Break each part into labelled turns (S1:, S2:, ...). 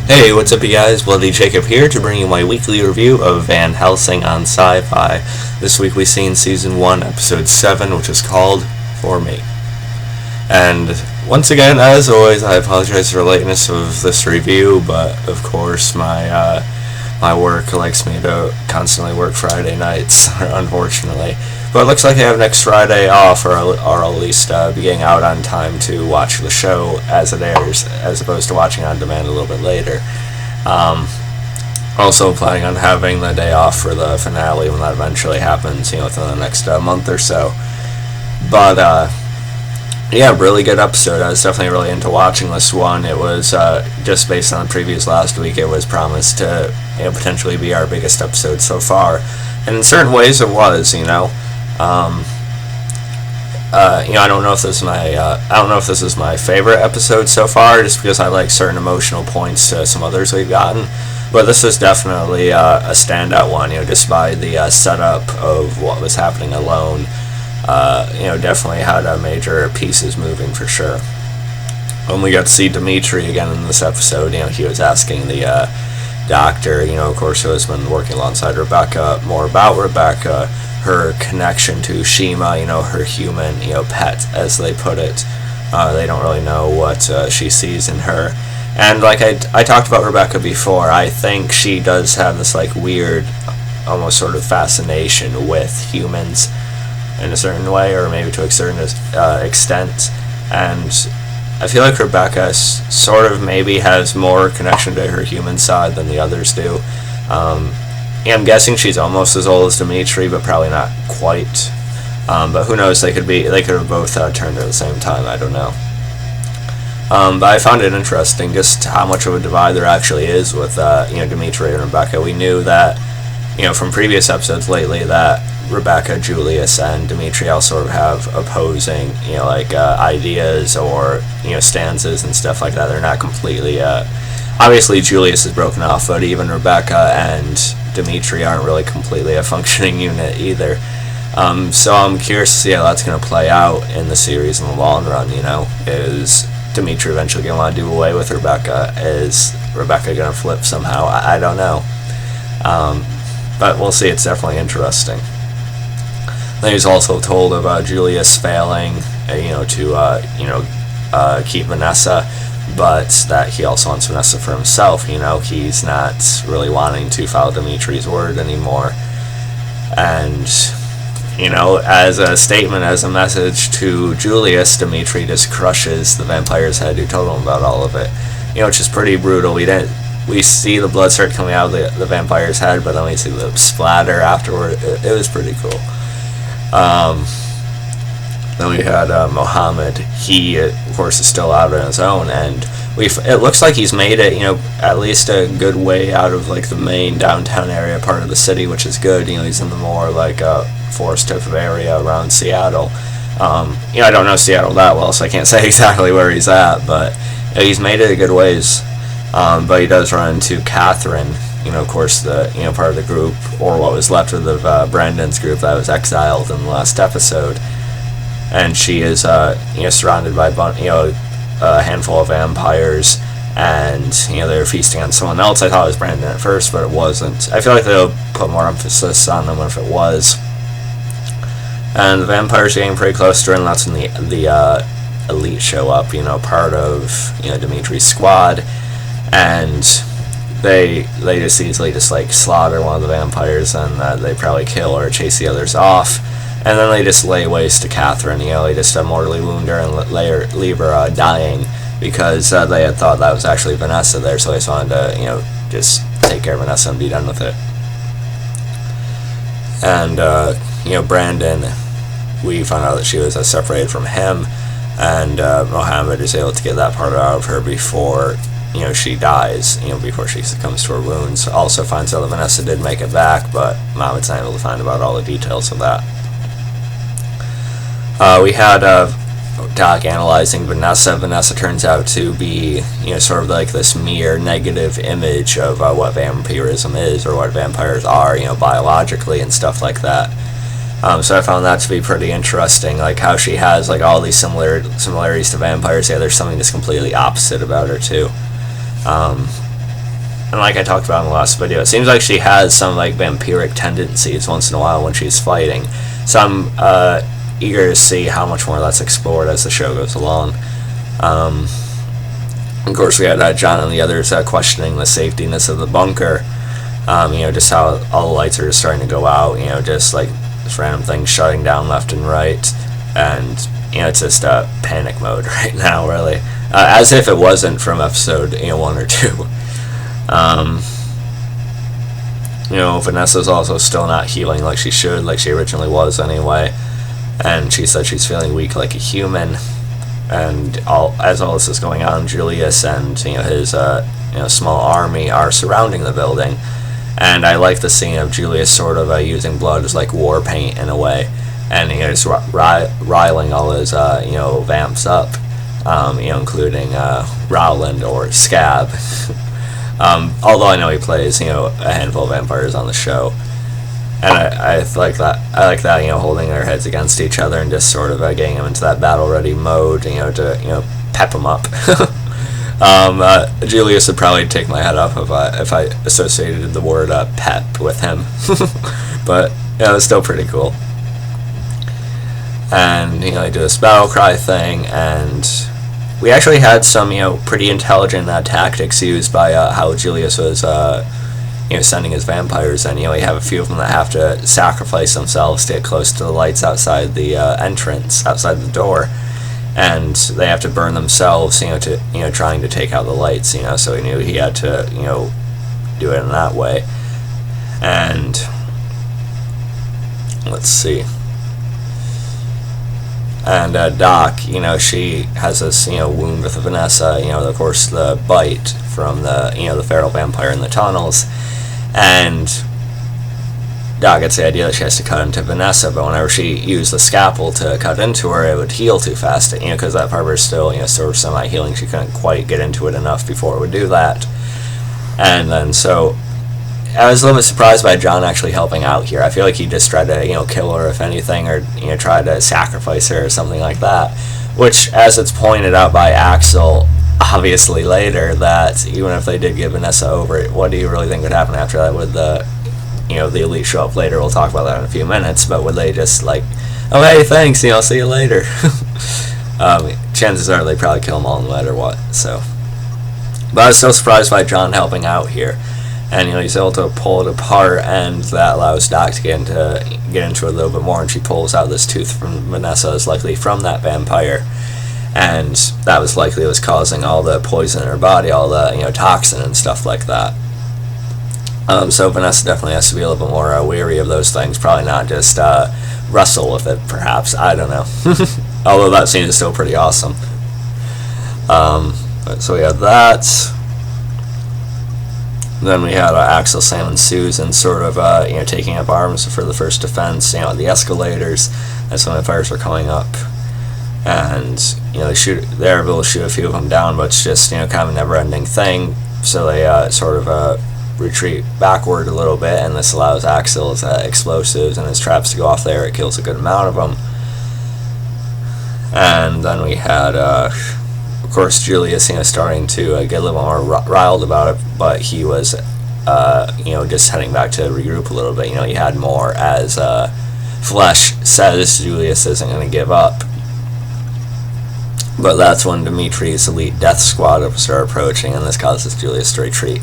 S1: Hey, what's up you guys? Bloody Jacob here to bring you my weekly review of Van Helsing on Syfy. This week we've seen Season 1, Episode 7, which is called For Me. And once again, as always, I apologize for the lateness of this review, but of course my work likes me to constantly work Friday nights, unfortunately. But it looks like I have next Friday off, or at least be getting out on time to watch the show as it airs, as opposed to watching on demand a little bit later. Also planning on having the day off for the finale when that eventually happens, within the next month or so. But, yeah, really good episode. I was definitely really into watching this one. It was, just based on the previews last week, it was promised to, potentially be our biggest episode so far. And in certain ways it was, I don't know if this is my favorite episode so far, just because I like certain emotional points to some others we've gotten. But this is definitely a standout one, just by the setup of what was happening alone. Definitely had major pieces moving for sure. When we got to see Dmitri again in this episode, he was asking the doctor, of course, who has been working alongside Rebecca, more about Rebecca, her connection to Shima, her human, pet, as they put it. They don't really know what she sees in her. And like I talked about Rebecca before, I think she does have this weird, almost sort of fascination with humans in a certain way, or maybe to a certain extent. And I feel like Rebecca sort of maybe has more connection to her human side than the others do. I'm guessing she's almost as old as Dmitri, but probably not quite. But who knows? They could have both turned at the same time. I don't know. But I found it interesting just how much of a divide there actually is with Dmitri and Rebecca. We knew that from previous episodes lately that Rebecca, Julius, and Dmitri all sort of have opposing ideas or stances and stuff like that. They're not completely obviously Julius is broken off, but even Rebecca and Dmitri aren't really completely a functioning unit either. So I'm curious to see how that's going to play out in the series in the long run. Is Dmitri eventually going to want to do away with Rebecca? Is Rebecca going to flip somehow? I don't know. But we'll see. It's definitely interesting. Then he's also told about Julius failing, to keep Vanessa, but that he also wants Vanessa for himself. He's not really wanting to follow Dimitri's word anymore. And, as a statement, as a message to Julius, Dmitri just crushes the vampire's head who told him about all of it. Which is pretty brutal. We see the blood start coming out of the vampire's head, but then we see the splatter afterward. It was pretty cool. Then we had Mohammed. He, of course, is still out on his own, and it looks like he's made it, at least a good way out of the main downtown area part of the city, which is good. He's in the more forest type of area around Seattle. I don't know Seattle that well, so I can't say exactly where he's at, but he's made it a good ways. But he does run into Catherine, of course, the part of the group, or what was left of the Brandon's group that was exiled in the last episode, and she is surrounded by a handful of vampires, and they're feasting on someone else. I thought it was Brandon at first, but it wasn't. I feel like they'll put more emphasis on them if it was. And the vampires are getting pretty close to her, and that's when the elite show up, part of Dimitri's squad, and they just easily slaughter one of the vampires, and they probably kill or chase the others off, and then they just lay waste to Catherine. They just mortally wound her and leave her dying, because they had thought that was actually Vanessa there, so they just wanted to just take care of Vanessa and be done with it. And Brandon, we found out that she was separated from him, and Mohammed is able to get that part out of her before she dies, before she succumbs to her wounds. Also finds out that Vanessa did make it back, but Mohammed's not able to find about all the details of that. We had Doc analyzing Vanessa. Vanessa turns out to be, sort of this mere negative image of what vampirism is, or what vampires are, biologically and stuff like that. So I found that to be pretty interesting, how she has all these similarities to vampires. Yeah, there's something that's completely opposite about her too. and like I talked about in the last video, it seems like she has some like vampiric tendencies once in a while when she's fighting. So I'm eager to see how much more that's explored as the show goes along. Of course, we had John and the others questioning the safetiness of the bunker. Just how all the lights are just starting to go out. Just like this random things shutting down left and right, and it's just panic mode right now, really, as if it wasn't from episode 1 or 2. Vanessa's also still not healing like she should, like she originally was anyway, and she said she's feeling weak like a human. And as all this is going on, Julius and his small army are surrounding the building, and I like the scene of Julius sort of using blood as like war paint in a way, and just riling all his vamps up, including Rowland or Scab. Although I know he plays a handful of vampires on the show. And I like that. I like that, holding their heads against each other and just sort of getting them into that battle-ready mode, to pep them up. Julius would probably take my head off if I associated the word pep with him. But it was still pretty cool. And they do this battle cry thing, and we actually had some pretty intelligent tactics used by how Julius was sending his vampires, and you have a few of them that have to sacrifice themselves to get close to the lights outside the entrance, outside the door, and they have to burn themselves, to trying to take out the lights, so he knew he had to do it in that way. And let's see. And Doc, she has this wound with Vanessa, of course the bite from the the feral vampire in the tunnels. And Doc gets the idea that she has to cut into Vanessa, but whenever she used the scalpel to cut into her, it would heal too fast, because that part was still, sort of semi-healing. She couldn't quite get into it enough before it would do that. And then, so, I was a little bit surprised by John actually helping out here. I feel like he just tried to, kill her, if anything, or, try to sacrifice her or something like that, which, as it's pointed out by Axel, obviously later, that even if they did give Vanessa over, what do you really think would happen after that? Would the elite show up later? We'll talk about that in a few minutes, but would they just like, oh hey, thanks, I'll see you later? Chances are they probably kill them all no matter what. So, but I was still surprised by John helping out here, and he's able to pull it apart, and that allows Doc to get into it a little bit more, and she pulls out this tooth from Vanessa, is likely from that vampire. And that was likely what was causing all the poison in her body, all the toxin and stuff like that. So Vanessa definitely has to be a little bit more wary of those things. Probably not just wrestle with it, perhaps. I don't know. Although that scene is still pretty awesome. So we had that. Then we had Axel, Sam, and Susan sort of taking up arms for the first defense. At the escalators as when the fires were coming up. And they're able to shoot a few of them down, but it's just kind of a never-ending thing. So they sort of retreat backward a little bit, and this allows Axel's explosives and his traps to go off there. It kills a good amount of them. And then we had, of course, Julius, starting to get a little more riled about it, but he was, just heading back to regroup a little bit. He had more, as Flesh says Julius isn't going to give up. But that's when Dmitri's elite death squad start approaching, and this causes Julius to retreat.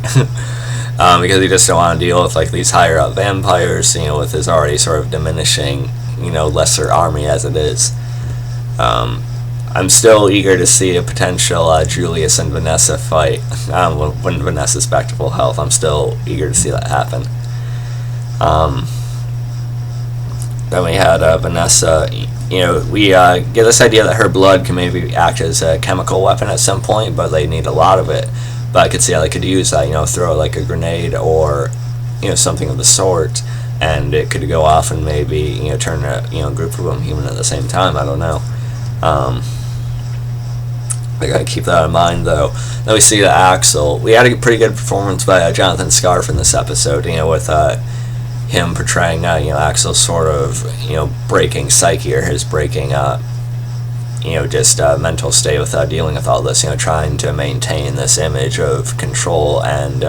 S1: Because he just don't want to deal with these higher up vampires, with his already sort of diminishing, lesser army as it is. I'm still eager to see a potential Julius and Vanessa fight when Vanessa's back to full health. I'm still eager to see that happen. Then we had Vanessa. We get this idea that her blood can maybe act as a chemical weapon at some point, but they need a lot of it. But I could see how they could use that, throw like a grenade or, something of the sort, and it could go off and maybe, turn a, group of them human at the same time. I don't know. I gotta keep that in mind, though. Then we see that Axel. We had a pretty good performance by Jonathan Scarf in this episode, with him portraying Axel's sort of breaking psyche, or his breaking just mental state without dealing with all this, trying to maintain this image of control and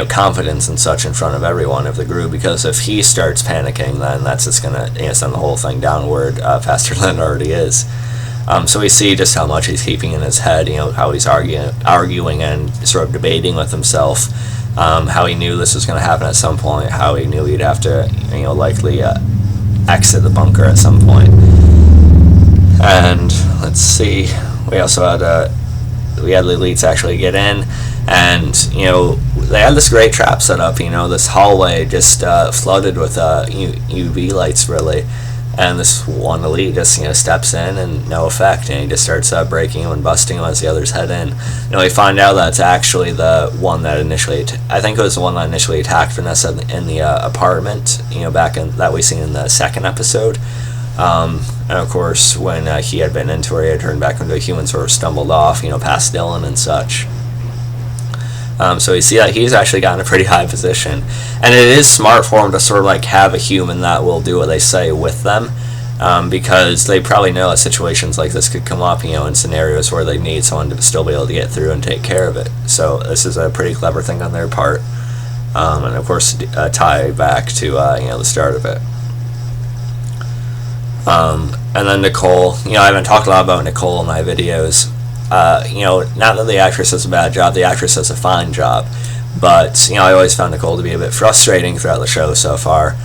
S1: confidence and such in front of everyone of the group, because if he starts panicking, then that's just gonna send the whole thing downward faster than it already is. So we see just how much he's keeping in his head, how he's arguing and sort of debating with himself, how he knew this was going to happen at some point, how he knew he'd have to likely exit the bunker at some point. And let's see, we also had the elites actually get in, and they had this great trap set up, this hallway just flooded with UV lights, really. And this one elite just steps in and no effect, and he just starts breaking him and busting him as the others head in. We find out that's actually the one that initially I think it was the one that initially attacked Vanessa in the apartment, back in that we seen in the second episode. And of course, when he had been into her, he had turned back into a human, sort of stumbled off, past Dylan and such. So we see that he's actually gotten a pretty high position, and it is smart for him to sort of have a human that will do what they say with them, because they probably know that situations like this could come up, in scenarios where they need someone to still be able to get through and take care of it. So this is a pretty clever thing on their part, and of course tie back to the start of it. And then Nicole, I haven't talked a lot about Nicole in my videos. Not that the actress does a bad job, the actress does a fine job, but I always found Nicole to be a bit frustrating throughout the show so far.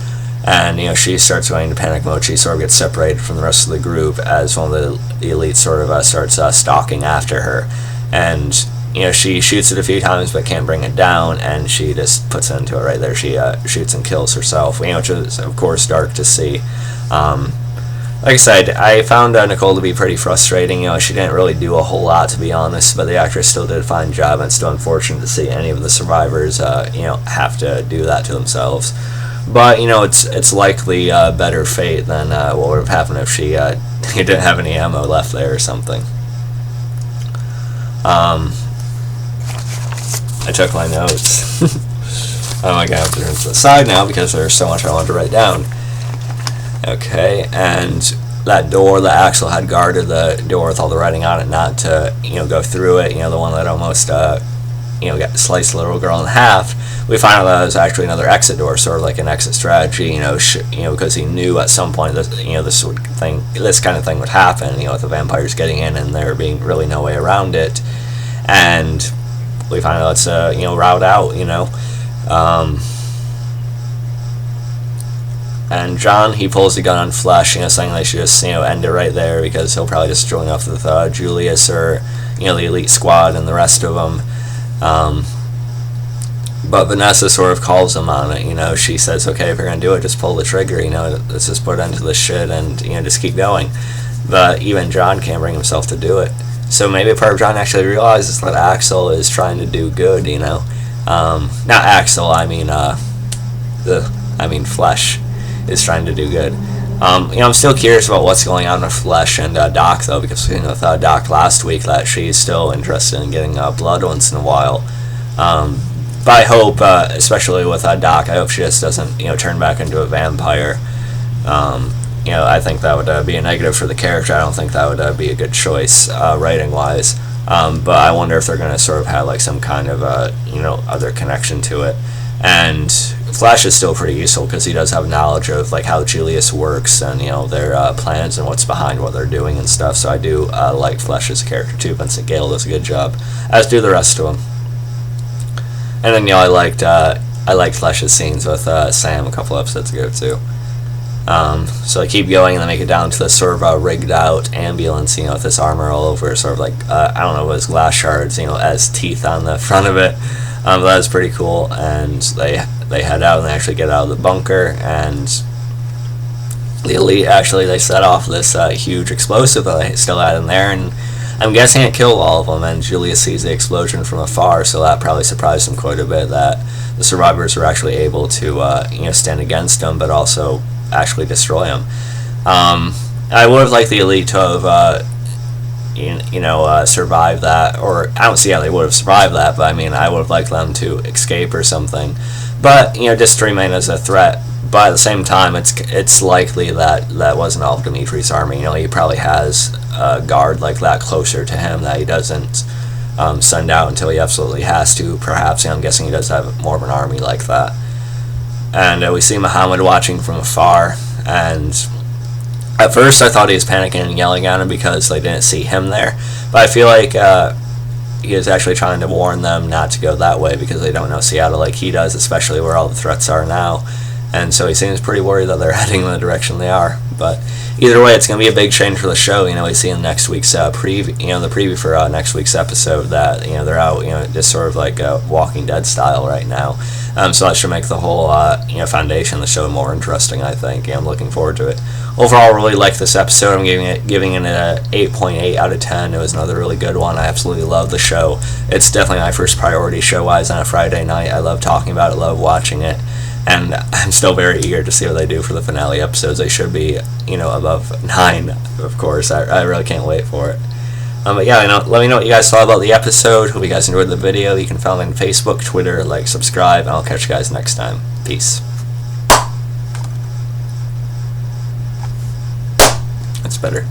S1: And she starts going into panic mode. She sort of gets separated from the rest of the group as one of the elites sort of starts stalking after her, and she shoots it a few times but can't bring it down, and she just puts it into it right there. She shoots and kills herself, which is of course dark to see. Like I said, I found Nicole to be pretty frustrating. She didn't really do a whole lot, to be honest, but the actress still did a fine job, and it's still unfortunate to see any of the survivors, have to do that to themselves. But, it's likely better fate than what would have happened if she didn't have any ammo left there or something. I took my notes. I'm going to have to turn to the side now because there's so much I wanted to write down. Okay, and that door that Axel had guarded, the door with all the writing on it, not to go through it, the one that almost got sliced the little girl in half. We find out that was actually another exit door, sort of like an exit strategy, because he knew at some point this kind of thing would happen, with the vampires getting in and there being really no way around it. And we find out it's route out, And John, he pulls the gun on Flesh, saying they should just, end it right there, because he'll probably just join up with Julius or, the elite squad and the rest of them. But Vanessa sort of calls him on it, she says, okay, if you're going to do it, just pull the trigger, let's just put an end to this shit and, just keep going. But even John can't bring himself to do it. So maybe part of John actually realizes that Axel is trying to do good, not Axel, I mean Flesh is trying to do good. I'm still curious about what's going on with Flesh and Doc, though, because with Doc last week that she's still interested in getting blood once in a while. But I hope, especially with Doc, I hope she just doesn't turn back into a vampire. I think that would be a negative for the character. I don't think that would be a good choice writing wise. But I wonder if they're going to sort of have some kind of other connection to it. And Flash is still pretty useful because he does have knowledge of how Julius works and their plans and what's behind what they're doing and stuff. So I do like Flash as a character too. Vincent Gale does a good job, as do the rest of them. And then I liked Flash's scenes with Sam a couple episodes ago too. So I keep going and then make it down to this sort of rigged out ambulance, with this armor all over, sort of I don't know, it was glass shards, as teeth on the front of it. That was pretty cool, and they head out and they actually get out of the bunker, and the elite they set off this huge explosive that they still had in there, and I'm guessing it killed all of them, and Julius sees the explosion from afar, so that probably surprised him quite a bit that the survivors were actually able to stand against him, but also actually destroy him. I would have liked the elite to have survive that, or I don't see how they would have survived that, but I would have liked them to escape or something, but just to remain as a threat. But at the same time, it's likely that wasn't all of Dmitri's army. He probably has a guard like that closer to him that he doesn't send out until he absolutely has to. Perhaps, I'm guessing he does have more of an army like that. And we see Muhammad watching from afar, and at first I thought he was panicking and yelling at him because they didn't see him there, but I feel like he is actually trying to warn them not to go that way because they don't know Seattle like he does, especially where all the threats are now. And so he seems pretty worried that they're heading in the direction they are. But either way, it's going to be a big change for the show. We see in next week's preview, the preview for next week's episode that they're out, just sort of like Walking Dead style right now. So that should make the whole foundation of the show more interesting, I think. I'm looking forward to it. Overall, I really like this episode. I'm giving it an 8.8 out of 10. It was another really good one. I absolutely love the show. It's definitely my first priority show-wise on a Friday night. I love talking about it, love watching it. And I'm still very eager to see what they do for the finale episodes. They should be, above 9, of course. I really can't wait for it. But yeah, let me know what you guys thought about the episode. Hope you guys enjoyed the video. You can follow me on Facebook, Twitter, subscribe, and I'll catch you guys next time. Peace. That's better.